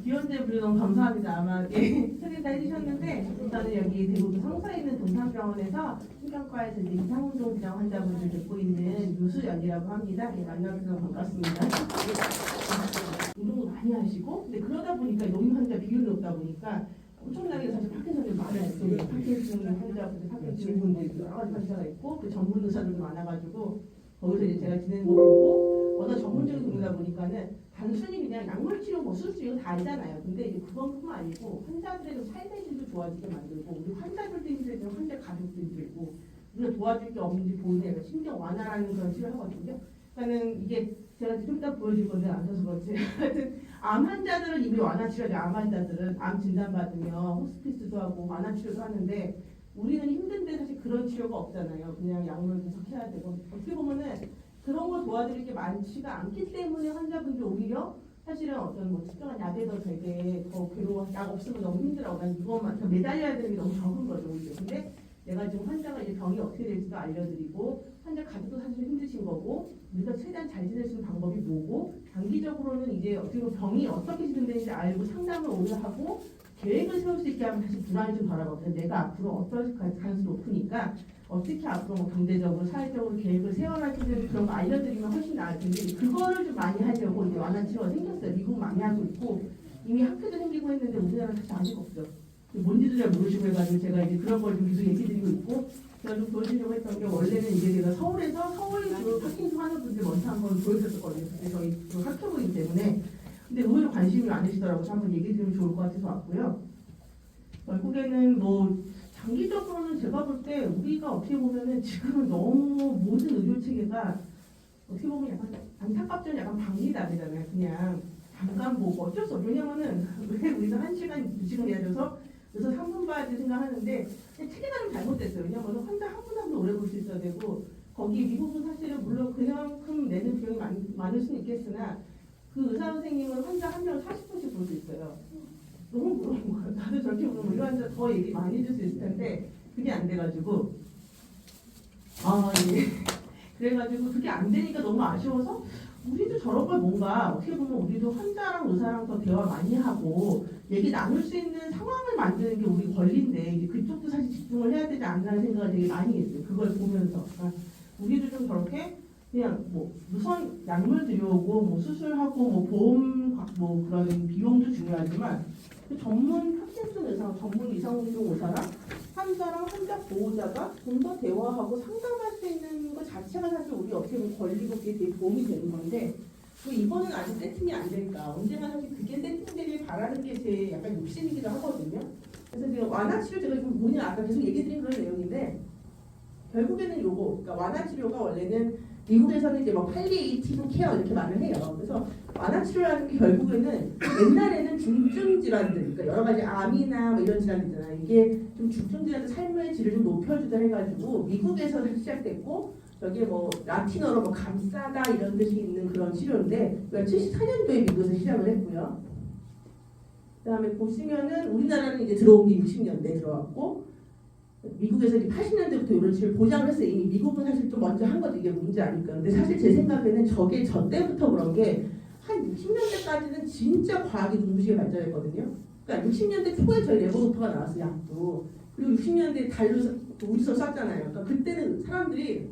귀여운데 부르 너무 감사합니다. 아마 소개도 해주셨는데 저는 여기 대구 성서에 있는 동산병원에서 신경과에서 이제 이상운동 질환 환자분들 돕고 있는 유수연이라고 합니다. 만나서 너무 반갑습니다. 운동도 많이 하시고 근데 그러다 보니까 노인 환자 비율이 높다 보니까 엄청나게 사실 파킨슨이 많아요. 파킨슨 환자분들, 파킨슨 증후군들 여러 가지 환자가 있고 그 전문 의사들도 많아가지고 거기서 이제 제가 지내는 거 보고 워낙 전문적인 동이다 보니까는 단순히 그냥 약물 치료, 뭐 수술 이거 다 알잖아요. 근데 이제 그것뿐만 아니고 환자들의 좀 삶의 질도 좋아지게 만들고 우리 환자들도 힘들고 환자 가족도 힘들고 우리가 도와줄 게 없는지 보이는 신경 완화라는 그런 치료를 하거든요. 그러니까는 이게 제가 좀 이따 보여줄 건데 앉아서 그렇지. 하여튼 암 환자들은 이미 완화 치료죠. 암 환자들은 암 진단 받으면 호스피스도 하고 완화 치료도 하는데 우리는 힘든데 사실 그런 치료가 없잖아요. 그냥 약물 계속 해야 되고 어떻게 보면은 그런 걸 도와드릴 게 많지가 않기 때문에 환자분들 오히려 사실은 어떤 뭐 특정한 약에도 되게 더 괴로워, 약 없으면 너무 힘들어. 난 이것만 매달려야 되는 게 너무 적은 거죠 오히려. 근데 내가 지금 환자가 이제 병이 어떻게 될지도 알려드리고 환자 가족도 사실 힘드신 거고 우리가 최대한 잘 지낼 수 있는 방법이 뭐고 장기적으로는 이제 어떻게 보면 병이 어떻게 진행되는지 알고 상담을 오늘 하고 계획을 세울 수 있게 하면 사실 불안이 좀 덜하거든요. 내가 앞으로 어떨 가능성이 높으니까 어떻게 앞으로 뭐 경제적으로 사회적으로 계획을 세워야 할지 그런 거 알려드리면 훨씬 나을 텐데 그거를 좀 많이 하려고 이제 완화 치료가 생겼어요. 미국 많이 하고 있고 이미 학회도 생기고 했는데 우리나라는 사실 아직 없죠. 뭔지도 잘 모르시고 해가지고 제가 이제 그런 걸 좀 계속 얘기드리고 있고 제가 좀 보여주려고 했던 게 원래는 이제 제가 서울에서 서울로 파킹스 하는 분들 먼저 한번 보여줬었거든요. 그때 저희 그 학교이기 때문에 근데 의외로 관심이 많으시더라고요. 그래서 한번 얘기 드리면 좋을 것 같아서 왔고요. 결국에는 뭐 장기적으로는 제가 볼 때 우리가 어떻게 보면은 지금은 너무 모든 의료 체계가 어떻게 보면 약간 안타깝죠. 약간 방리다리잖아요. 그냥 잠깐 보고 어쩔 수 없죠. 왜냐면은 왜 우리가 1시간, 2시간 기다려서 그래서 3분 봐야지 생각하는데 체계가 좀 잘못됐어요. 왜냐면 환자 한 분 한 분 오래 볼 수 있어야 되고 거기 미국은 사실은 물론 그만큼 내는 비용이 많을 수는 있겠으나 그 의사 선생님은 환자 한 명을 40분씩 볼 수 있어요. 너무 부러운 거예요. 나도 저렇게 보면 우리 환자 더 얘기 많이 해줄 수 있을 텐데 그게 안 돼가지고 예. 그래가지고 그게 안 되니까 너무 아쉬워서 우리도 저런 걸 뭔가 어떻게 보면 우리도 환자랑 의사랑 더 대화 많이 하고 얘기 나눌 수 있는 상황을 만드는 게 우리 권리인데 이제 그쪽도 사실 집중을 해야 되지 않나는 생각을 되게 많이 했어요. 그걸 보면서 그러니까 우리도 좀 저렇게 그냥 뭐 우선 약물 들여오고 뭐 수술하고 뭐 보험 뭐 그런 비용도 중요하지만 그 전문 파킨슨 의사, 전문 이상운동 의사랑 환자랑 환자 보호자가 좀 더 대화하고 상담할 수 있는 것 자체가 사실 우리 어떻게 보면 권리고 그게 되게 도움이 되는 건데 이거는 아직 세팅이 안 되니까 언제나 사실 그게 세팅되길 바라는 게 제 약간 욕심이기도 하거든요. 그래서 지금 완화 치료 제가 지금 뭐냐 아까 계속 얘기 드린 그런 내용인데 결국에는 요거 그러니까 완화 치료가 원래는 미국에서는 이제 뭐 팔리에이티브 케어 이렇게 말을 해요. 그래서 완화 치료라는 게 결국에는 옛날에는 중증 질환들, 그러니까 여러 가지 암이나 뭐 이런 질환 있잖아요. 이게 좀 중증 질환의 삶의 질을 좀 높여주자 해가지고 미국에서 시작됐고 여기에 뭐 라틴어로 뭐 감싸다 이런 뜻이 있는 그런 치료인데 74년도에 미국에서 시작을 했고요. 그다음에 보시면은 우리나라는 이제 들어온 게 60년대에 들어왔고. 미국에서 이제 80년대부터 이런 치료를 보장을 했어요. 이미 미국은 사실 좀 먼저 한 거죠. 이게 문제 아닐까. 근데 사실 제 생각에는 저게 저 때부터 그런 게 한 60년대까지는 진짜 과학이 눈부시게 발전했거든요. 그러니까 60년대 초에 저희 레보도프가 나왔어요. 약도. 그리고 60년대에 달로 우주선 쐈잖아요. 그러니까 그때는 사람들이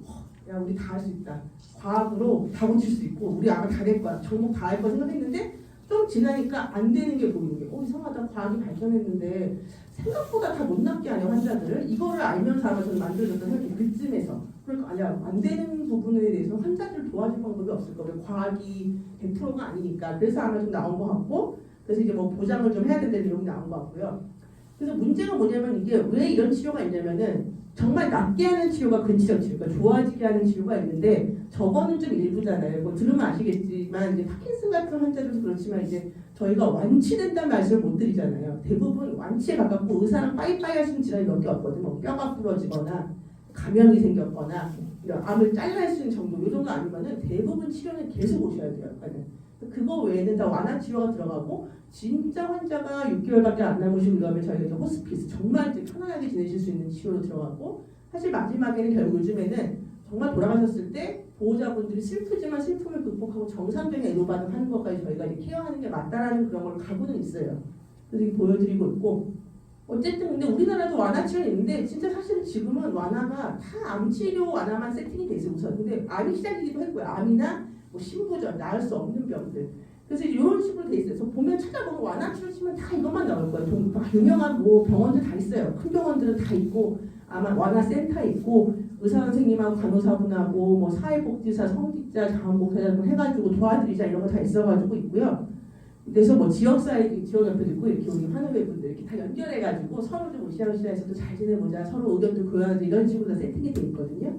야 우리 다 할 수 있다. 과학으로 다 고칠 수 있고 우리 아마 다 될 거야. 정말 다 할 거야 생각했는데 좀 지나니까 안 되는 게 보이는 게 이상하다. 과학이 발전했는데 생각보다 다 못 낫게 하냐 환자들을 이거를 알면서 아마 저는 만들어졌던 생각이 그쯤에서 그러니까 아니야 안 되는 부분에 대해서 환자들을 도와줄 방법이 없을 거예요. 과학이 100%가 아니니까 그래서 아마 좀 나온 것 같고 그래서 이제 뭐 보장을 좀 해야 된다는 내용이 나온 것 같고요. 그래서 문제가 뭐냐면 이게 왜 이런 치료가 있냐면은 정말 낫게 하는 치료가 근치적 치료, 그러니까 좋아지게 하는 치료가 있는데 저거는 좀 일부잖아요. 뭐 들으면 아시겠지만 이제 파킨슨 같은 환자들도 그렇지만 이제 저희가 완치된다는 말씀을 못 드리잖아요. 대부분 완치에 가깝고 의사랑 빠이빠이 하시는 질환이 몇 개 없거든요. 뭐 뼈가 부러지거나 감염이 생겼거나 이런 암을 잘라낼 수 있는 정도 이 정도 아니면은 대부분 치료는 계속 오셔야 돼요. 그거 외에는 다 완화 치료가 들어가고 진짜 환자가 6개월밖에 안 남으신 다음에 저희가 이제 호스피스 정말 이제 편안하게 지내실 수 있는 치료로 들어가고 사실 마지막에는 결국 요즘에는 정말 돌아가셨을 때 보호자분들이 슬프지만 슬픔을 극복하고 정상적인 애도 반응하는 것까지 저희가 이제 케어하는 게 맞다라는 그런 걸 각오는 있어요. 그래서 이렇게 보여드리고 있고 어쨌든 근데 우리나라도 완화치료는 있는데 진짜 사실은 지금은 완화가 다 암치료 완화만 세팅이 돼 있어요. 우선 근데 암이 시작이기도 했고요. 암이나 뭐 신부전 나을 수 없는 병들. 그래서 이런 식으로 돼 있어요. 그래서 보면 찾아보면 완화치료 치면 다 이것만 나올 거예요. 유명한 뭐 병원들 다 있어요. 큰 병원들은 다 있고 아마 완화센터 있고 의사 선생님하고 간호사분하고 뭐 사회복지사, 성직자, 자원봉사자 해가지고 도와드리자 이런 거 다 있어가지고 있고요. 그래서 뭐 지역사회 지원협회도 있고 이렇게 우리 환우회 분들 이렇게 다 연결해가지고 서로 좀 으쌰으쌰해서도 잘 지내보자, 서로 의견도 교환하자 이런 식으로 다 세팅이 돼 있거든요.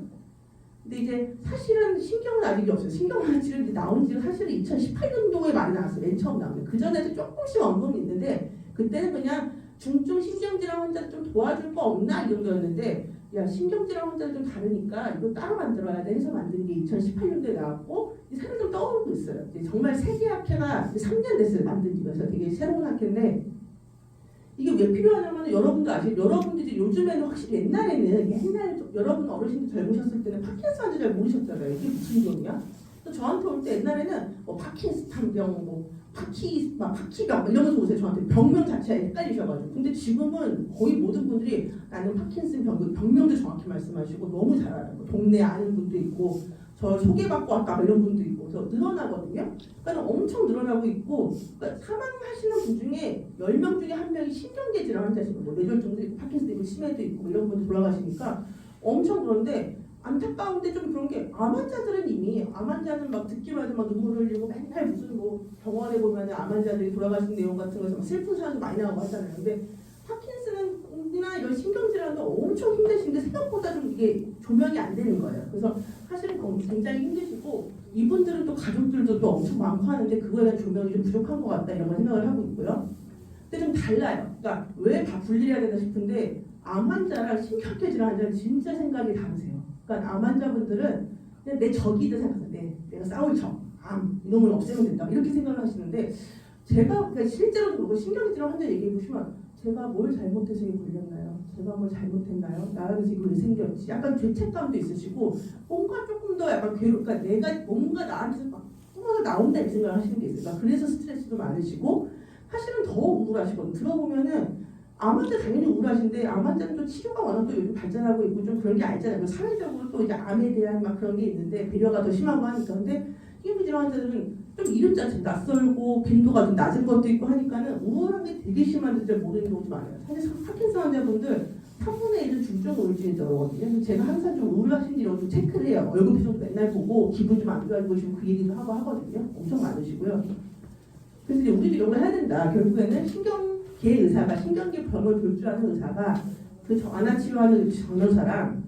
근데 이제 사실은 신경은 아직이 없어요. 신경완화치료 나온 지가 사실은 2018년도에 많이 나왔어요. 맨 처음 나오면 그 전에도 조금씩 언급이 있는데 그때는 그냥 중증 신경질환 환자 좀 도와줄 거 없나 이 정도였는데 야 신경질환 환자는 좀 다르니까 이거 따로 만들어야 돼 해서 만든 게 2018년도에 나왔고 새로 좀 떠오르고 있어요. 정말 세계학회가 3년 됐어요. 만든 지. 그래서 되게 새로운 학회인데 이게 왜 필요하냐면 여러분도 아시죠? 여러분들이 요즘에는 확실히 옛날에 여러분 어르신들 젊으셨을 때는 파킨슨 환자 잘 모르셨잖아요. 이게 무슨 병이야? 저한테 올 때 옛날에는 뭐 파킨스탄병, 뭐 파키병 이러면서 오세요. 저한테 병명 자체가 헷갈리셔가지고. 근데 지금은 거의 모든 분들이 나는 파킨슨 병명도 정확히 말씀하시고 너무 잘 알아요. 동네 아는 분도 있고 저 소개받고 왔다 이런 분도 있고 그래서 늘어나거든요. 그러니까 엄청 늘어나고 있고 그러니까 사망하시는 분 중에 10명 중에 1명이 신경계 질환 환자시고 뭐 뇌졸중도 있고 파킨슨 있고 치매도 있고 이런 분들 돌아가시니까 엄청 그런데 안타까운데 좀 그런 게 암 환자들은 이미 암 환자는 막 듣기만 해도 막 눈물 흘리고 맨날 무슨 뭐 병원에 보면 암 환자들이 돌아가신 내용 같은 거에서 막 슬픈 사연도 많이 나오고 하잖아요. 근데 파킨슨이나 이런 신경질환도 엄청 힘드신데 생각보다 좀 이게 조명이 안 되는 거예요. 그래서 사실은 굉장히 힘드시고 이분들은 또 가족들도 또 엄청 많고 하는데 그거에 대한 조명이 좀 부족한 것 같다 이런 걸 생각을 하고 있고요. 근데 좀 달라요. 그러니까 왜 다 분리해야 되나 싶은데 암 환자랑 신경계 질환 환자는 진짜 생각이 다르세요. 그러니까 암 환자분들은 그냥 내 적이다 생각하세요. 내가 싸울 적, 암 이놈을 없애면 된다 이렇게 생각을 하시는데 제가 그러니까 실제로 그러고 신경질환 환자 얘기해 보시면 제가 뭘 잘못해서 이게 걸렸나요? 제가 뭘 잘못했나요? 나라에서 이거 왜 생겼지? 약간 죄책감도 있으시고 뭔가 조금 더 약간 그러니까 내가 뭔가 나한테서 막 뿜어서 나온다 이 생각을 하시는 게 있어요. 그래서 스트레스도 많으시고 사실은 더 우울하시거든요. 들어보면은 암 환자 당연히 우울하신데 암 환자는 또 치료가 워낙 또 요즘 발전하고 있고 좀 그런 게 알잖아요. 사회적으로 또 이제 암에 대한 막 그런 게 있는데 배려가 더 심하고 하니까 근데 신경질환 환자들은 좀 이름 자체 낯설고 빈도가 좀 낮은 것도 있고 하니까는 우울한 게 되게 심한데 잘 모르는 경우도 많아요. 사실 파킨슨 환자분들 3분의 1은 중증 우울증이라고 그러거든요. 그래서 제가 항상 좀 우울하신지 이런 좀 체크를 해요. 얼굴 표정도 맨날 보고 기분 좀 안 좋아지고 싶으면 그 얘기도 하고 하거든요. 엄청 많으시고요. 그래서 이제 우리도 이런 걸 해야 된다. 결국에는 신경계 의사가 신경계 병을 볼 줄 아는 의사가 그 완화치료하는 간호사랑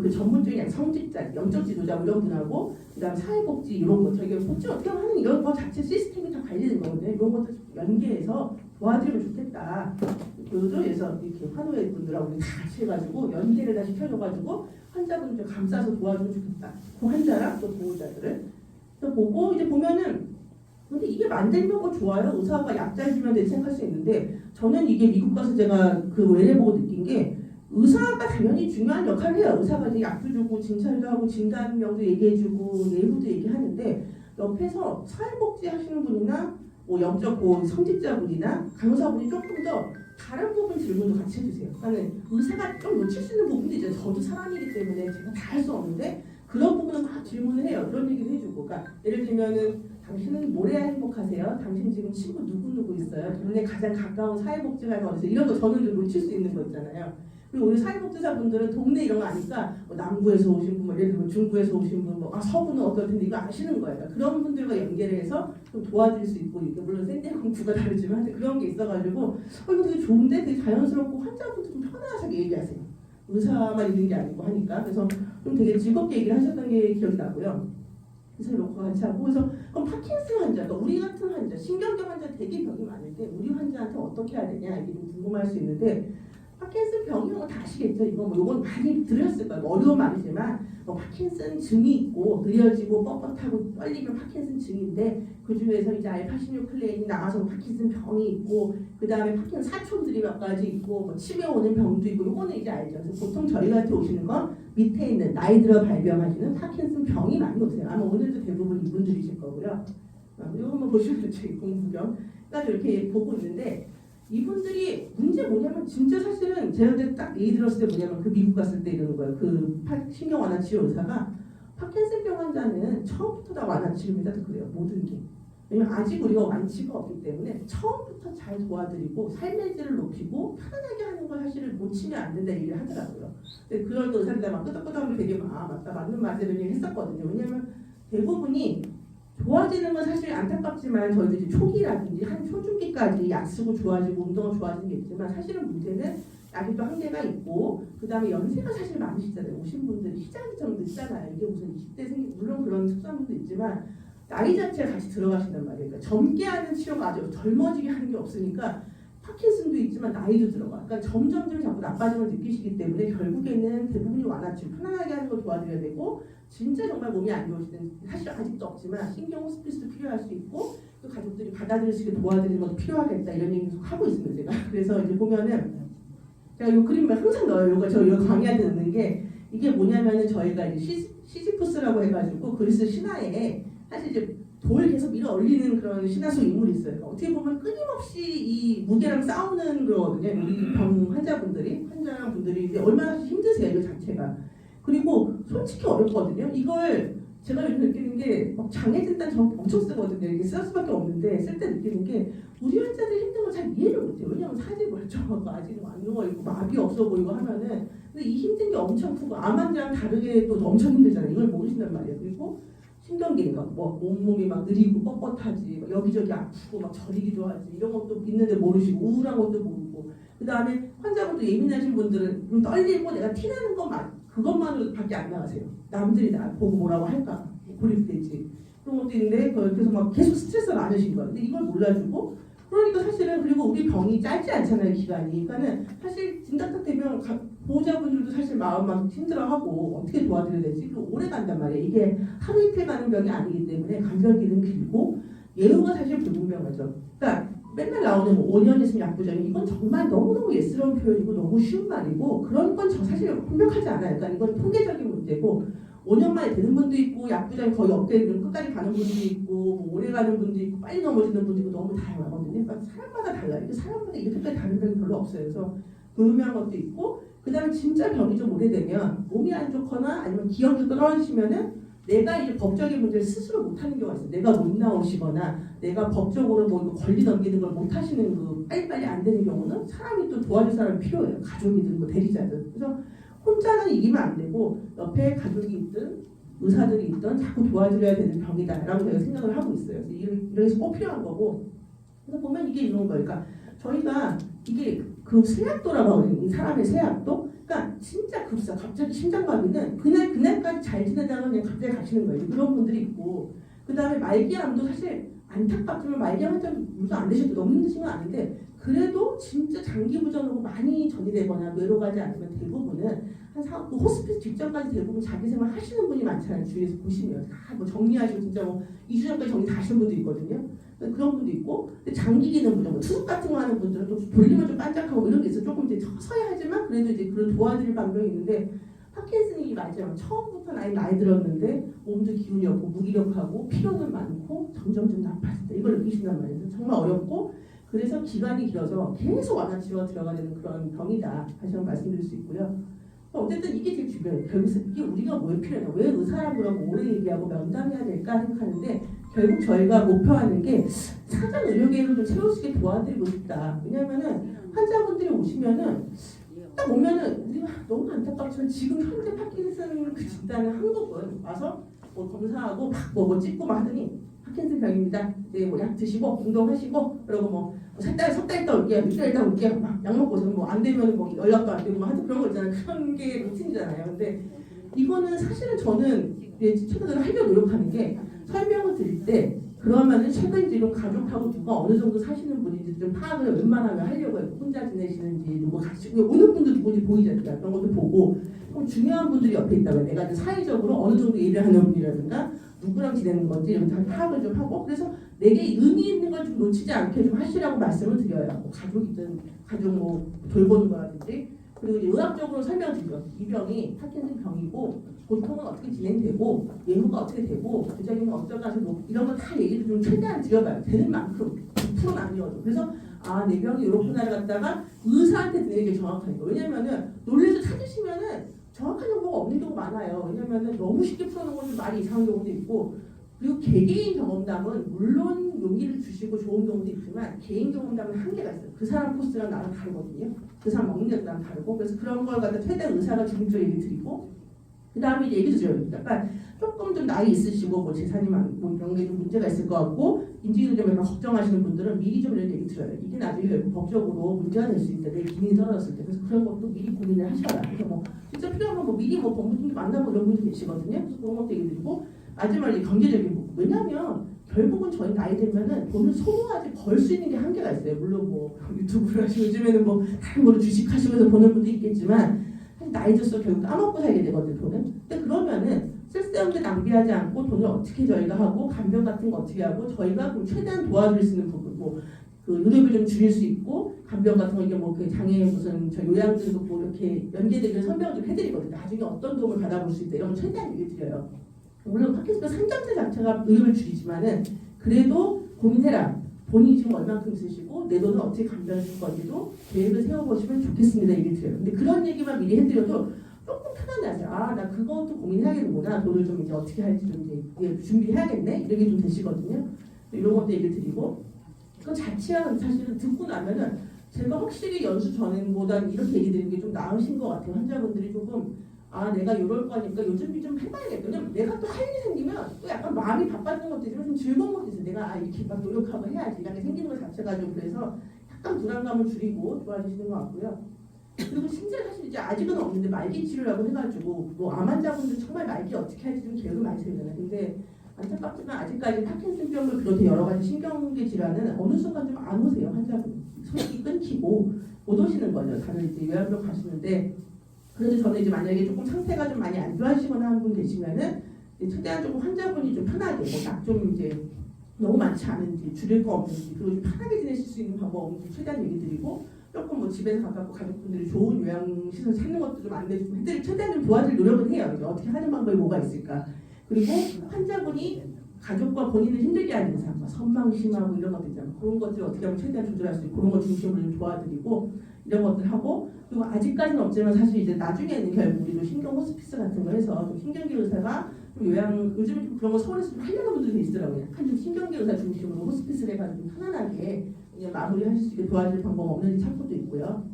그 전문적인 성직자, 영적 지도자 이런 분하고 그다음 사회복지 이런 거 저희가 복지 어떻게 하는 이런 거 자체 시스템이 다 관리된 거거든요. 이런 것도 연계해서 도와드리면 좋겠다. 그래서 이렇게 환우회 분들하고 다 같이 해가지고 연계를 다 시켜줘가지고 환자분들 감싸서 도와주면 좋겠다. 그 환자랑 또 보호자들을 또 보고 이제 보면은 근데 이게 만들면 거 좋아요. 의사가 약 잘 주면 되지 생각할 수 있는데 저는 이게 미국 가서 제가 그 외래 보고 느낀 게 의사가 당연히 중요한 역할을 해요. 의사가 이제 약도 주고 진찰도 하고 진단명도 얘기해주고 예후도 얘기하는데 옆에서 사회복지 하시는 분이나 뭐 영적 보호 성직자분이나 간호사분이 조금 더 다른 부분 질문도 같이 해주세요. 그러니까 의사가 좀 놓칠 수 있는 부분도 이제 저도 사람이기 때문에 제가 다 할 수 없는데 그런 부분은 막 질문을 해요. 그런 얘기도 해주고 그러니까 예를 들면은 당신은 뭘 해야 행복하세요? 당신 지금 친구 누구 있어요? 동네 가장 가까운 사회복지관이 어디서 이런 거 저는 좀 놓칠 수 있는 거 있잖아요. 그리고 우리 사회복지사분들은 동네 이런 거 아니까 뭐 남부에서 오신 분, 뭐 예를 들면 중부에서 오신 분, 뭐 서부는 어떨 텐데 이거 아시는 거예요. 그러니까 그런 분들과 연계를 해서 좀 도와줄 수 있고 이게 물론 샌드공주가 다르지만 그런 게 있어가지고 이거 되게 좋은데 되게 자연스럽고 환자분들 좀 편안하게 얘기하세요. 의사만 있는 게 아니고 하니까 그래서 좀 되게 즐겁게 얘기를 하셨던 게 기억이 나고요. 그래서 이런 거 같이 하고 그래서 그럼 파킨슨 환자, 그러니까 우리 같은 환자, 신경계 환자 되게 병이 많은데 우리 환자한테 어떻게 해야 되냐 이게 좀 궁금할 수 있는데 파킨슨 병이라는 거 다 아시겠죠? 이건 많이 들으셨을 거예요. 어려운 말이지만 파킨슨 증이 있고 느려지고 뻣뻣하고 떨리면 파킨슨 증인데 그 중에서 이제 알파16 클레인이 나와서 파킨슨 병이 있고 그 다음에 파킨슨 사촌들이 몇 가지 있고 뭐 치매 오는 병도 있고 이거는 이제 알죠. 그래서 보통 저희한테 오시는 건 밑에 있는 나이 들어 발병하시는 파킨슨 병이 많이 오세요. 아마 오늘도 대부분 이분들이실 거고요. 이거 한번 보시면 제 공부경까지 이렇게 보고 있는데 이분들이 문제 뭐냐면 진짜 사실은 제가 그때 딱 얘기 들었을 때 뭐냐면 그 미국 갔을 때 이러는 거예요. 그 신경 완화 치료 의사가 파킨슨병 환자는 처음부터 다 완화 치료입니다. 그래요. 모든 게. 왜냐면 아직 우리가 완치가 없기 때문에 처음부터 잘 도와드리고 삶의 질을 높이고 편안하게 하는 걸 사실은 놓치면 안 된다 얘기를 하더라고요. 근데 그럴 때 의사들 막 끄덕끄덕하면 되게 맞다 맞는 말들 이런 얘기 했었거든요. 왜냐면 대부분이 좋아지는 건 사실 안타깝지만 저희들이 초기라든지 한 초중기까지 약 쓰고 좋아지고 운동을 좋아지는 게 있지만 사실은 문제는 아직도 한계가 있고 그 다음에 연세가 사실 많으시잖아요. 오신 분들이 시작이 좀 늦잖아요. 이게 무슨 20대 생기 물론 그런 특수함도 있지만 나이 자체가 같이 들어가신단 말이에요. 그러니까 젊게 하는 치료가 아주 젊어지게 하는 게 없으니까 파킨슨도 있지만 나이도 들어가. 그러니까 점점 자꾸 나빠짐을 느끼시기 때문에 결국에는 대부분이 완화치료 편안하게 하는 걸 도와드려야 되고 진짜 정말 몸이 안 좋으시든 사실 아직도 없지만 신경 호스피스도 필요할 수 있고 또 가족들이 받아들일 수 있게 도와드리는 것도 필요하겠다 이런 얘기 계속 하고 있습니다. 제가 그래서 이제 보면은 제가 이 그림을 항상 넣어요. 이거 강의할 때 넣는 게 이게 뭐냐면은 저희가 이제 시지푸스라고 해가지고 그리스 신화에 사실 이제 돌 계속 밀어 올리는 그런 신화 속 인물이 있어요. 그러니까 어떻게 보면 끊임없이 이 무게랑 싸우는 거거든요. 우리 병 환자랑 분들이 근데 얼마나 힘드세요 이거 자체가. 그리고 솔직히 어렵거든요. 이걸 제가 요즘 느끼는 게 막 장애진단 저 엄청 쓰거든요. 이게 쓸 수밖에 없는데 쓸 때 느끼는 게 우리 환자들 힘든 걸 잘 이해를 못해요. 왜냐면 사지 멀쩡하고 아직 안 누워있고 마비 없어 보이고 하면은 근데 이 힘든 게 엄청 크고 암 환자랑 다르게 또 엄청 힘들잖아요. 이걸 모르신단 말이에요. 그리고 신경계가 뭐 온몸이 막 느리고 뻣뻣하지 막 여기저기 아프고 막 저리기도 하지 이런 것도 있는데 모르시고 우울한 것도 모르고 그 다음에 환자분도 예민하신 분들은 좀 떨리고 내가 티나는 것만 그것만으로 밖에 안 나가세요. 남들이 나 보고 뭐라고 할까 고립되지 그런 것도 있는데 그래서 막 계속 스트레스가 많으신 거예요. 근데 이걸 몰라주고 그러니까 사실은 그리고 우리 병이 짧지 않잖아요 기간이. 그러니까는 사실 진단딱 되면 보호자분들도 사실 마음 막 힘들어하고 어떻게 도와드려야 될지 그 오래 간단 말이에요. 이게 하루 이틀 가는 병이 아니기 때문에 간병기는 길고 예후가 사실 불분명하죠. 그러니까 맨날 나오는 뭐 5년 있으면 약부정이 이건 정말 너무너무 예스러운 표현이고 너무 쉬운 말이고 그런 건 저 사실 완벽하지 않아요. 그러니까 이건 통계적인 문제고 5년 만에 되는 분도 있고 약부정이 거의 없게 끝까지 가는 분도 있고 뭐 오래 가는 분도 있고 빨리 넘어지는 분도 있고 너무 다양하거든요. 그러니까 사람마다 달라요. 사람마다 이렇게까지 다른 병이 별로 없어요. 그래서 불분명한 것도 있고 그 다음에 진짜 병이 좀 오래되면 몸이 안 좋거나 아니면 기억이 떨어지시면은 내가 이제 법적인 문제를 스스로 못하는 경우가 있어요. 내가 못 나오시거나 내가 법적으로 뭐 이거 권리 넘기는 걸 못하시는 그 빨리빨리 안 되는 경우는 사람이 또 도와줄 사람이 필요해요. 가족이든 뭐 대리자든. 그래서 혼자는 이기면 안 되고 옆에 가족이 있든 의사들이 있든 자꾸 도와드려야 되는 병이다라고 제가 생각을 하고 있어요. 그래서 이래서 꼭 필요한 거고. 그래서 보면 이게 이런 거예요. 그러니까 저희가 이게 그 쇠약도라고 하거든요. 사람의 쇠약도. 그러니까 진짜 급사 갑자기 심장마비는 그날까지 잘 지내다가 그냥 갑자기 가시는 거예요. 그런 분들이 있고 그 다음에 말기암도 사실 안타깝지만 말기암 환자 물론 안 되셔도 너무 힘드신 건 아닌데 그래도 진짜 장기 부전으로 많이 전이되거나 뇌로 가지 않으면 대부분은 그 호스피스 직전까지 대부분 자기 생활 하시는 분이 많잖아요. 주위에서 보시면 다 뭐 정리하시고 진짜 뭐 2주 전까지 정리 다 하시는 분도 있거든요. 그런 분도 있고 근데 장기 기능 부전, 투숙 같은 거 하는 분들은 또 돌리면 좀 반짝하고 이런 게 있어 조금 이제 서야 하지만 그래도 이제 그런 도와드릴 방법이 있는데 파킨슨이 맞아요. 처음부터 나이 들었는데 몸도 기운이 없고 무기력하고 피로는 많고 점점 나빠진다. 이걸 느끼신단 말이에요. 정말 어렵고 그래서 기간이 길어서 계속 완화치료가 들어가야 되는 그런 병이다. 다시 한번 말씀드릴 수 있고요. 어쨌든 이게 제일 중요해요. 결국 이게 우리가 뭐에 필요하냐. 왜 의사랑 그러고 오래 얘기하고 면담해야 될까 생각하는데 결국 저희가 목표하는 게 사전 의료 계획을 좀 채울 수 있게 도와드리고 싶다. 왜냐면은 환자분들이 오시면은 딱 오면은 우리가 너무 안타깝지만 지금 현재 파킨슨 그 진단은 한국은 와서 뭐 검사하고 뭐 찍고 막 하더니 파킨슨 병입니다. 이제 뭐 약 드시고 운동하시고 그리고 뭐 석 달 있다 올게요. 6달 있다 올게요. 막 약 먹고 지금 뭐 안 되면 뭐 연락도 안 되고 막 하여튼 그런 거 있잖아요. 그런 게 루틴이잖아요. 근데 이거는 사실은 저는 최근에 하려고 노력하는 게 설명을 드릴 때 그러면은 최근 지금 가족하고 누가 어느 정도 사시는 분인지 좀 파악을 웬만하면 하려고 해요. 혼자 지내시는지 누구 같이 오는 분도 누군지 보이잖아요. 그런 것도 보고 그럼 중요한 분들이 옆에 있다면 내가 사회적으로 어느 정도 일을 하는 분이라든가 누구랑 지내는 건지 이런 다 파악을 좀 하고 그래서 내게 의미 있는 걸 좀 놓치지 않게 좀 하시라고 말씀을 드려요. 뭐 가족이든 가족 뭐 돌보는 거라든지 그리고 이제 의학적으로 설명드리죠. 이 병이 파킨슨 병이고 보통은 어떻게 진행되고 예후가 어떻게 되고 부작용이 어쩌다 뭐 이런 거 다 얘기를 좀 최대한 드려봐요. 되는 만큼 100%는 아니어도. 그래서 아, 내 병이 이렇구나를 갖다가 의사한테 드리는 게 정확하니까. 왜냐면은 놀래서 찾으시면은 정확한 정보가 없는 경우가 많아요. 왜냐면은 너무 쉽게 풀어놓은 것도 말이 이상한 경우도 있고, 그리고 개개인 경험담은 물론 용기를 주시고 좋은 경우도 있지만 개인 경험담은 한계가 있어요. 그 사람 코스랑 나랑 다르거든요. 그 사람 먹는 게 나랑 다르고, 그래서 그런 걸 갖다 최대한 의사가 중립적으로 얘기 드리고, 그 다음에 이제 얘기 드려요. 약간 조금 좀 나이 있으시고 뭐 재산이 많고 뭐 이런 게 좀 문제가 있을 것 같고 인지도 좀 약간 걱정하시는 분들은 미리 좀 이런 얘기 드려요. 이게 나중에 법적으로 문제가 될 수 있다. 내 기능이 떨어졌을 때. 그래서 그런 것도 미리 고민을 하셔라. 그래서 뭐 진짜 필요하면 뭐 미리 뭐 법무팀도 만나고 이런 분들 계시거든요. 그래서 그런 것도 얘기 드리고, 마지막에 경제적인 부분. 왜냐하면 결국은 저희 나이 들면은 돈을 소모하지 벌 수 있는 게 한계가 있어요. 물론 뭐 유튜브를 하시고 요즘에는 뭐 다른 거로 주식하시면서 버는 분도 있겠지만 나이 들수록 결국 까먹고 살게 되거든요, 돈은. 근데 그러면은 쓸데없는 낭비하지 않고 돈을 어떻게 저희가 하고 간병 같은 거 어떻게 하고 저희가 그럼 최대한 도와줄 수 있는 부분, 뭐 그 의료비 좀 줄일 수 있고 간병 같은 거 이게 뭐 그 장애 무슨 저 요양들도 뭐 이렇게 연계되는 설명을 좀 해드리거든요. 나중에 어떤 도움을 받아볼 수 있다 이런 거 최대한 얘기 드려요. 물론 팟캐스트 상장자 자체가 의료비를 줄이지만은 그래도 고민해라. 본인이 지금 얼만큼 쓰시고 내 돈을 어떻게 감당할 건지도 계획을 세워보시면 좋겠습니다. 얘기 드려요. 근데 그런 얘기만 미리 해드려도 조금 편안하세요. 아, 나 그것도 고민해야겠구나. 돈을 좀 이제 어떻게 할지 좀 이제 준비해야겠네. 이렇게 좀 되시거든요. 이런 것도 얘기 드리고, 그 자체는 사실은 듣고 나면은 제가 확실히 연수 전보다는 이렇게 얘기 드리는 게 좀 나으신 것 같아요. 환자분들이 조금 아, 내가 이럴 거니까 요즘 좀 해봐야겠다. 왜냐면 내가 또 할 일이 생기면 또 약간 마음이 바빠지는 것도 있지만 좀 즐거운 것도 있어요. 내가 아, 이렇게 막 노력하고 해야지. 이런 게 생기는 것 자체가 좀 그래서 약간 불안감을 줄이고 좋아지시는 것 같고요. 그리고 심지어 사실 이제 아직은 없는데 말기 치료라고 해가지고 뭐 암 환자분들 정말 말기 어떻게 할지 좀 계획을 많이 세우잖아요. 근데 안타깝지만 아직까지 파킨슨병을 비롯해 여러 가지 신경계 질환은 어느 순간 좀 안 오세요. 환자분 소식이 끊기고 못 오시는 거죠. 다들 이제 요양병 가시는데, 그래도 저는 이제 만약에 조금 상태가 좀 많이 안 좋아하시거나 한 분 계시면은 최대한 조금 환자분이 좀 편하게 뭐좀 이제 너무 많지 않은지 줄일 거 없는지 그리고 좀 편하게 지내실 수 있는 방법 없는지 최대한 얘기 드리고, 조금 뭐 집에서 가깝고 가족분들이 좋은 요양시설 찾는 것도 좀 안내해 주고 해드릴 최대한 좀 도와줄 노력은 해요. 이제 어떻게 하는 방법이 뭐가 있을까. 그리고 환자분이 가족과 본인을 힘들게 하는 이상, 선망심하고 이런 것들 있잖아요. 그런 것들 어떻게 하면 최대한 조절할 수 있고 그런 것 중심으로 좀 도와드리고 이런 것들 하고, 그리고 아직까지는 없지만 사실 이제 나중에는 결국 우리도 신경 호스피스 같은 거 해서 좀 신경계 의사가 좀 요양 요즘에 좀 그런 거 서울에서 좀 하려는 분들이 있더라고요. 약간 좀 신경계 의사 중심으로 호스피스를 해가지고 좀 편안하게 그냥 마무리하실 수 있게 도와줄 방법 없는지 찾고도 있고요.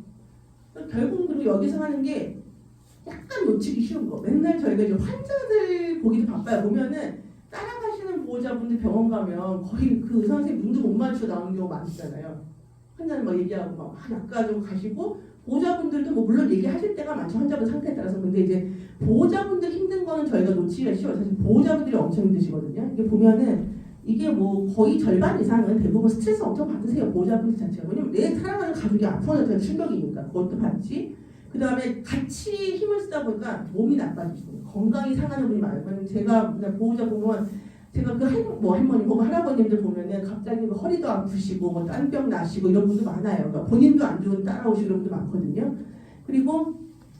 결국은 그리고 여기서 하는 게 약간 놓치기 쉬운 거. 맨날 저희가 이제 환자들 보기도 바빠요. 보면은 따라가시는 보호자분들 병원 가면 거의 그 의사 선생님 눈도 못 맞추고 나오는 경우가 많잖아요. 환자는 막 얘기하고 막 낚아가지고 가시고, 보호자분들도 뭐 물론 얘기하실 때가 많죠. 환자분 상태에 따라서. 근데 이제 보호자분들 힘든 거는 저희가 놓치기가 쉬워요. 사실 보호자분들이 엄청 힘드시거든요. 이게 보면은 이게 뭐 거의 절반 이상은 대부분 스트레스 엄청 받으세요. 보호자분들 자체가. 왜냐면 내 사랑하는 가족이 아프면 그냥 충격이니까 그것도 받지. 그 다음에 같이 힘을 쓰다 보니까 몸이 나빠지시고 건강이 상하는 분이 많아요. 제가 그냥 보호자 보면 제가 그 할머니 보고 할아버님들 보면은 갑자기 뭐 허리도 아프시고 뭐 딴병 나시고 이런 분도 많아요. 그러니까 본인도 안 좋은 따라오시는 분도 많거든요. 그리고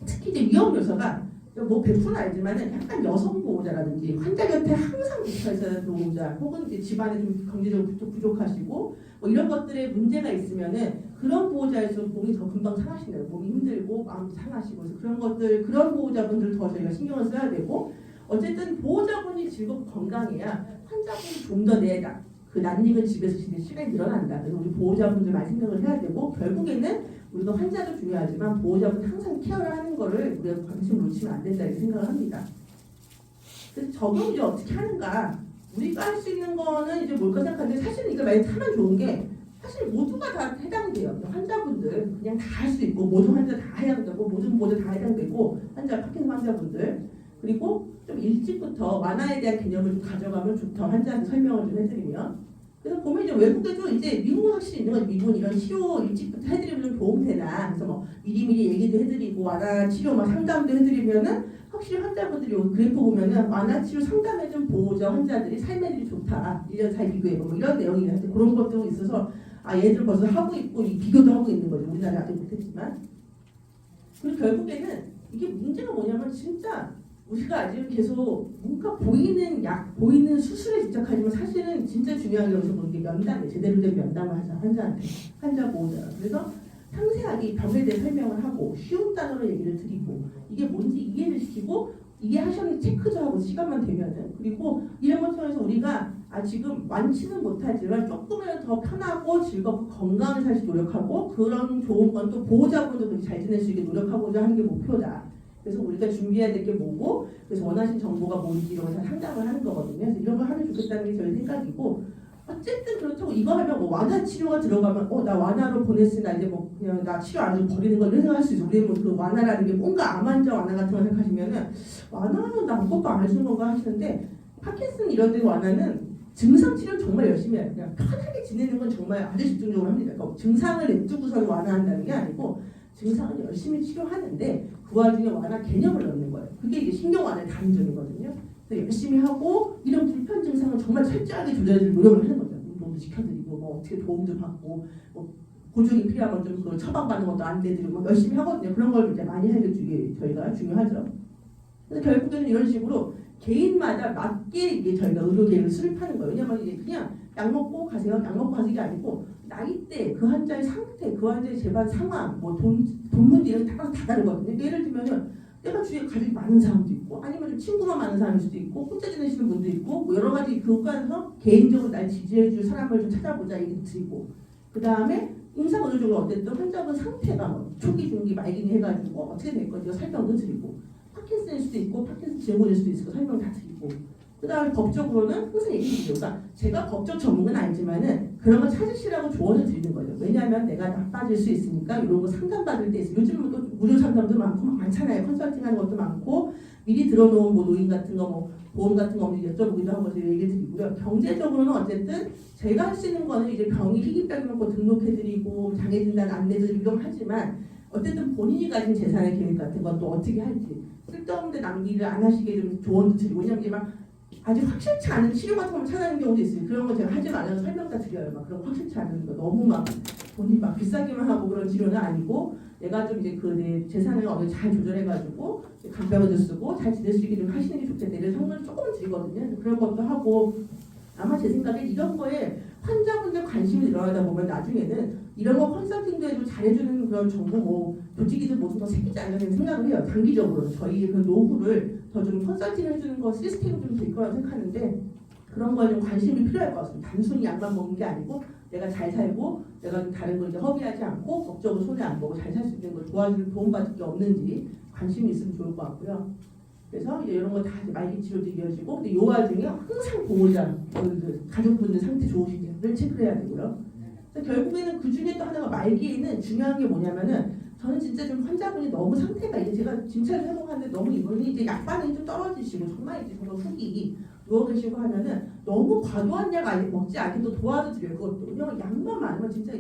특히 이제 위험 요소가 뭐 100%는 알지만은 약간 여성 보호자라든지 환자 곁에 항상 붙어 있어야 보호자, 혹은 이제 집안에 좀 경제적으로 부족하시고 뭐 이런 것들에 문제가 있으면은 그런 보호자일수록 몸이 더 금방 상하시네요. 몸이 힘들고 마음도 상하시고. 그래서 그런 것들, 그런 보호자분들 더 저희가 신경을 써야 되고, 어쨌든 보호자분이 즐겁고 건강해야 환자분이 좀 더 내가 그 낯익은 집에서 지낼 시간이 늘어난다. 그래서 우리 보호자분들 많이 생각을 해야 되고, 결국에는 우리가 환자도 중요하지만 보호자분 항상 케어를 하는 거를 우리가 관심을 놓치면 안 된다 이렇게 생각을 합니다. 그래서 적용 이제 어떻게 하는가? 우리가 할 수 있는 거는 이제 뭘까 생각하는데, 사실 이거 많이 하면 좋은 게 사실 모두가 다 해당돼요. 환자분들 그냥 다 할 수 있고, 모든 환자 다 해당되고, 모든 보호자 다 해당되고, 파킨슨 환자분들. 그리고 좀 일찍부터 완화에 대한 개념을 좀 가져가면 좋다. 환자한테 설명을 좀 해드리면. 그래서 보면 이제 외국에도 이제 미국은 확실히 있는 거죠. 미국은 이런 치료 일찍부터 해드리면 좀 도움되나. 그래서 뭐 미리미리 얘기도 해드리고 완화 치료 막 상담도 해드리면은 확실히 환자분들이 여기 그래프 보면은 완화 치료 상담해준 보호자 환자들이 삶의 질이 좋다. 1년 사이 비교해보면 뭐 이런 내용이 하여튼 그런 것도 있어서 아 얘들 벌써 하고 있고 이 비교도 하고 있는 거죠. 우리나라 아직 못했지만. 그리고 결국에는 이게 문제가 뭐냐면 진짜 우리가 아직 계속 뭔가 보이는 약, 보이는 수술에 집착하지만 사실은 진짜 중요한 게 여기서 보는 게 면담이에요. 제대로 된 면담을 하자, 환자한테, 환자 보호자. 그래서 상세하게 병에 대해 설명을 하고 쉬운 단어로 얘기를 드리고 이게 뭔지 이해를 시키고 이게 하셨는지 체크도 하고 시간만 되면은 그리고 이런 걸 통해서 우리가 지금 완치는 못하지만 조금이라도 더 편하고 즐겁고 건강을 살 수 노력하고 그런 좋은 건 또 보호자분도 그렇게 잘 지낼 수 있게 노력하고자 하는 게 목표다. 그래서 우리가 준비해야 될 게 뭐고 그래서 원하신 정보가 뭔지 이런 걸 다 상담을 하는 거거든요. 그래서 이런 걸 하면 좋겠다는 게 저희 생각이고 어쨌든 그렇다고 이거 하면 뭐 완화 치료가 들어가면 나 완화로 보냈으니 나 이제 뭐 그냥 나 치료 안 해도 버리는 걸 생각할 수 있어. 우리는 뭐그 완화라는 게 뭔가 암환자 완화 같은 걸 생각하시면은 완화는 나 아무것도 안 해주는 건가 하시는데 파킨슨 이런 데 완화는 증상 치료는 정말 열심히 해요. 그냥 편하게 지내는 건 정말 아주 집중적으로 합니다. 그러니까 증상을 냅두고서 완화한다는 게 아니고 증상은 열심히 치료하는데 그 와중에 완화 개념을 넣는 거예요. 그게 이제 신경 완화의 다른 점이거든요. 그래서 열심히 하고 이런 불편 증상은 정말 철저하게 조절해줄 노력을 하는 거죠. 운동도 시켜드리고 뭐 어떻게 도움도 받고 뭐 보조기 필요하면 좀 그 처방받는 것도 안내드리고 열심히 하거든요. 그런 걸 이제 많이 하는 게 저희가 중요하죠. 그래서 결국에는 이런 식으로 개인마다 맞게 이게 저희가 의료 계획을 수립하는 거예요. 왜냐면 이제 그냥 약 먹고 가세요. 약 먹고 가세요 게 아니고 나이대, 그 환자의 상태, 그 환자의 재반 상황, 뭐 돈 문제는 다 다르거든요. 예를 들면은 내가 주위에 가족이 많은 사람도 있고 아니면 좀 친구가 많은 사람일 수도 있고 혼자 지내시는 분도 있고 뭐 여러 가지 그거에서 개인적으로 날 지지해줄 사람을 좀 찾아보자 얘기 드리고 그 다음에 임상의료적으로 어쨌든 환자분 상태가 뭐 초기, 중기, 말기니 해가지고 어떻게 될 건지 설명도 드리고 파킨슨일 수도 있고 파킨슨 증후군일 수도 있고 설명 다 드리고 그 다음에 법적으로는 항상 얘기해주죠. 그러니까 제가 법적 전문가는 아니지만은 그런 걸 찾으시라고 조언을 드리는 거죠. 왜냐하면 내가 나빠질 수 있으니까 이런 거 상담받을 때 있어요. 요즘은 또 무료 상담도 많고 많잖아요. 컨설팅하는 것도 많고 미리 들어놓은 뭐 노인 같은 거 뭐 보험 같은 거 없는지 여쭤보기도 하고 제가 얘기 드리고요. 경제적으로는 어쨌든 제가 할 수 있는 거는 이제 병이 희귀병이면 꼭 등록해드리고 장애진단 안내드리고 이런 거 하지만 어쨌든 본인이 가진 재산의 계획 같은 건 또 어떻게 할지 쓸데없는 데 낭비를 안 하시게 좀 조언도 드리고 왜냐면 이게 막 아직 확실치 않은 치료 같은 걸 찾아내는 경우도 있어요. 그런 거 제가 하지 말라고 설명 다 드려요. 막 그런 거 확실치 않은 거 너무 막 돈이 막 비싸기만 하고 그런 치료는 아니고 내가 좀 이제 그 내 재산을 어느 잘 조절해가지고 간병원도 쓰고 잘 지낼 수 있게 좀 하시는 게 좋겠다. 이런 선물을 조금은 드리거든요. 그런 것도 하고 아마 제 생각에 이런 거에 환자분들 관심이 늘어나다 보면 나중에는 이런 거 컨설팅도 해도 잘해주는 그런 정보 뭐 조직이든 뭐든 더 생기지 않나 생각을 해요. 단기적으로 저희 그 노후를 더 좀 컨설팅을 해주는 거 시스템이 좀 될 거라고 생각하는데 그런 거에 좀 관심이 필요할 것 같습니다. 단순히 약만 먹는 게 아니고 내가 잘 살고 내가 좀 다른 걸 이제 허비하지 않고 법적으로 손해 안 보고 잘 살 수 있는 걸 도와줄 도움받을 게 없는지 관심이 있으면 좋을 것 같고요. 그래서 이제 이런 거 다 말기 치료도 이어지고 근데 이 와중에 항상 보호자 그 가족분들 상태 좋으신지를 체크해야 되고요. 결국에는 그 중에 또 하나가 말기에는 중요한 게 뭐냐면은 저는 진짜 좀 환자분이 너무 상태가 이제 제가 진찰을 해보았는데 너무 이분이 이제 약 반응이 좀 떨어지시고 정말 이제 정말 후기 누워 계시고 하면은 너무 과도한 약 먹지 않게도 도와도 드려요. 그것도 왜냐면 약만 많으면 진짜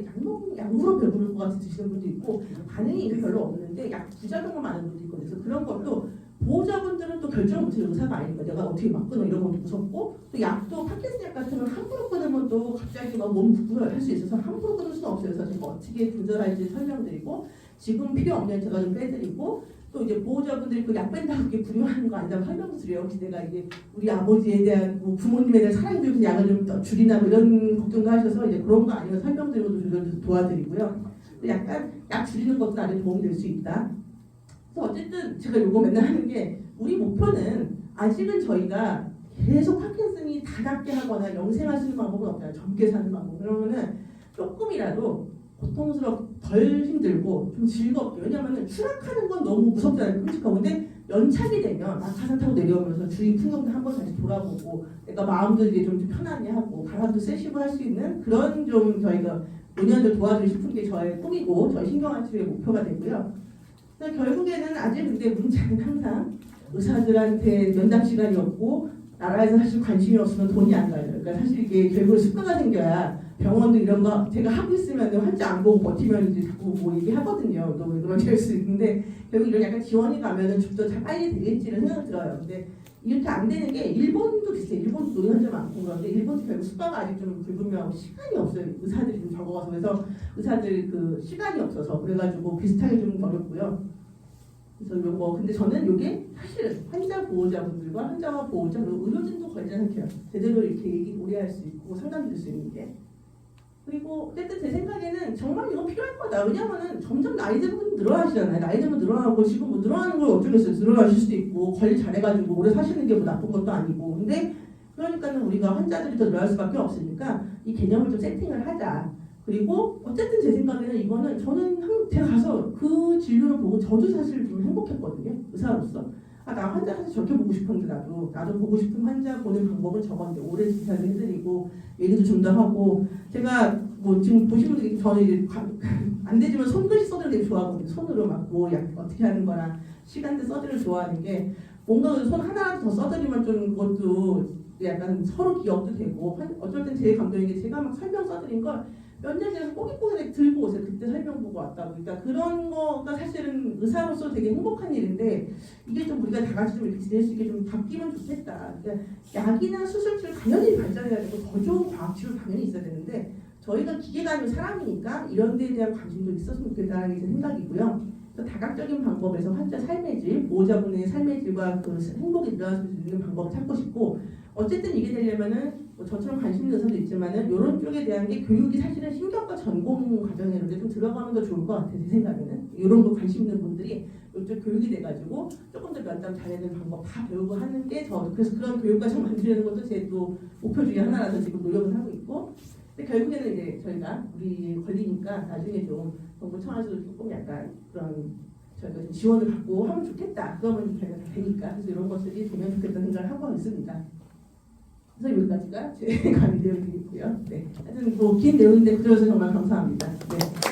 약으로 배부를 것 같이 드시는 분도 있고 반응이 별로 없는데 약 부작용만 많은 분도 있거든요. 그래서 그런 것도 보호자분들은 또 결정을 못해요. 의사가 아니니까 내가 어떻게 막 끊어 이런 것도 무섭고 또 약도 파킨슨 약 같은 건 함부로 끊으면 또 갑자기 막 몸 붓고 할 수 있어서 함부로 끊을 수는 없어요. 그래서 제가 어떻게 조절할지 설명드리고 지금 필요 없는 제가 좀 빼드리고 또 이제 보호자분들이 그 약 뺀다고 그게 불효하는 거 아니냐고 설명드려요. 혹시 내가 이게 우리 아버지에 대한 뭐 부모님에 대한 사랑이 들어서 약을 좀 줄이나 뭐 이런 걱정도 하셔서 이제 그런 거 아니면 설명드리고 조절도 도와드리고요. 약간 약 줄이는 것도 나중에 도움이 될 수 있다. 그래서 어쨌든 제가 요거 맨날 하는 게 우리 목표는 아직은 저희가 계속 파킨슨이 다 낫게 하거나 영생하시는 방법은 없잖아요. 젊게 사는 방법. 그러면은 조금이라도 덜 힘들고 좀 즐겁게 왜냐면은 추락하는 건 너무 무섭잖아요. 끔찍하고 근데 연착이 되면 낙하산 타고 내려오면서 주위 풍경도 한번 다시 돌아보고 내가 마음도 이제 좀 편안히 하고 바람도 쐬시고 할 수 있는 그런 좀 저희가 5년을 도와주고 싶은 게 저의 꿈이고 저희 신경안 치료의 목표가 되고요. 결국에는 아직 근데 문제는 항상 의사들한테 면담 시간이 없고 나라에서 사실 관심이 없으면 돈이 안 가요. 그러니까 사실 이게 결국 습관가 생겨야 병원도 이런 거 제가 하고 있으면 환자 안 보고 버티면 이제 자꾸 뭐 얘기하거든요. 너 왜 그런지 할 수 있는데 결국 이런 약간 지원이 가면은 좀 더 빨리 되겠지는 생각 들어요. 근데 이렇게 안 되는 게 일본도 비슷해요. 일본도 노인 환자 많고 그런데 일본도 결국 습관가 아직 좀 불분명하고 시간이 없어요. 의사들이 좀 적어가서 그래서 의사들 그 시간이 없어서 그래가지고 비슷하게 좀 어렵고요. 그래서 요거 근데 저는 이게 사실은 환자 보호자분들과 환자와 보호자 그리고 의료진도 걸리지 않게요. 제대로 이렇게 얘기 오래 할 수 있고 상담 드릴 수 있는 게. 그리고 어쨌든 제 생각에는 정말 이거 필요할 거다. 왜냐면은 점점 나이 든 분이 늘어나시잖아요. 나이 들면 늘어나고 지금 뭐 늘어나는 걸 어쩌겠어요. 늘어나실 수도 있고 관리 잘해가지고 오래 사시는 게 뭐 나쁜 것도 아니고. 근데 그러니까는 우리가 환자들이 더 늘어날 수밖에 없으니까 이 개념을 좀 세팅을 하자. 그리고 어쨌든 제 생각에는 이거는 저는 제가 가서 그 진료를 보고 저도 사실 좀 행복했거든요. 의사로서. 아, 나 환자 사실 저렇게 보고 싶었는데 나도 보고 싶은 환자 보는 방법은 저건데 오래 진찰을 해드리고 얘기도 좀 더 하고 제가 뭐 지금 보시는 분들이 저는 이제 안 되지만 손글씨 써드는 게 좋아하거든요. 손으로 막 뭐 어떻게 하는 거나 시간대 써드는 걸 좋아하는 게 뭔가 손 하나라도 더 써드리면 좀 그것도 약간 서로 기억도 되고 어쩔 땐 제일 감동인 게 제가 막 설명 써드린 걸 몇 년 지나서 꼬깃꼬깃하게 들고 오세요. 그때 설명 보고 왔다고. 그러니까 그런 거가 사실은 의사로서 되게 행복한 일인데 이게 좀 우리가 다 같이 좀 이렇게 지낼 수 있게 좀 바뀌면 좋겠다. 그러니까 약이나 수술치료 당연히 발전해야 되고 더 좋은 과학치료 당연히 있어야 되는데 저희가 기계가 아니고 사람이니까 이런 데에 대한 관심도 있었으면 좋겠다는 게 제 생각이고요. 다각적인 방법에서 환자 삶의 질, 보호자분의 삶의 질과 그 행복이 늘어날 수 있는 방법을 찾고 싶고 어쨌든 이게 되려면은 뭐 저처럼 관심 있는 의사도 있지만은 이런 쪽에 대한 게 교육이 사실은 신경과 전공 과정에 이런 데 좀 들어가면 더 좋을 것 같아요. 제 생각에는 이런 거 관심 있는 분들이 이쪽 교육이 돼가지고 조금 더 면담 잘해야 되는 방법 다 배우고 하는 게 저도 그래서 그런 교육과정 만들려는 것도 제 또 목표 중에 하나라서 지금 노력을 하고 있고 근데 결국에는 이제 저희가 우리 걸리니까 나중에 좀 정부 청와대도 조금 약간 그런 저희가 좀 지원을 받고 하면 좋겠다. 그러면 저희가 다 되니까 그래서 이런 것들이 되면 좋겠다는 생각을 하고 있습니다. 그래서 여기까지가 제 강의 내용이고요. 네, 하여튼 뭐 긴 내용인데 들어주셔서 정말 감사합니다. 네.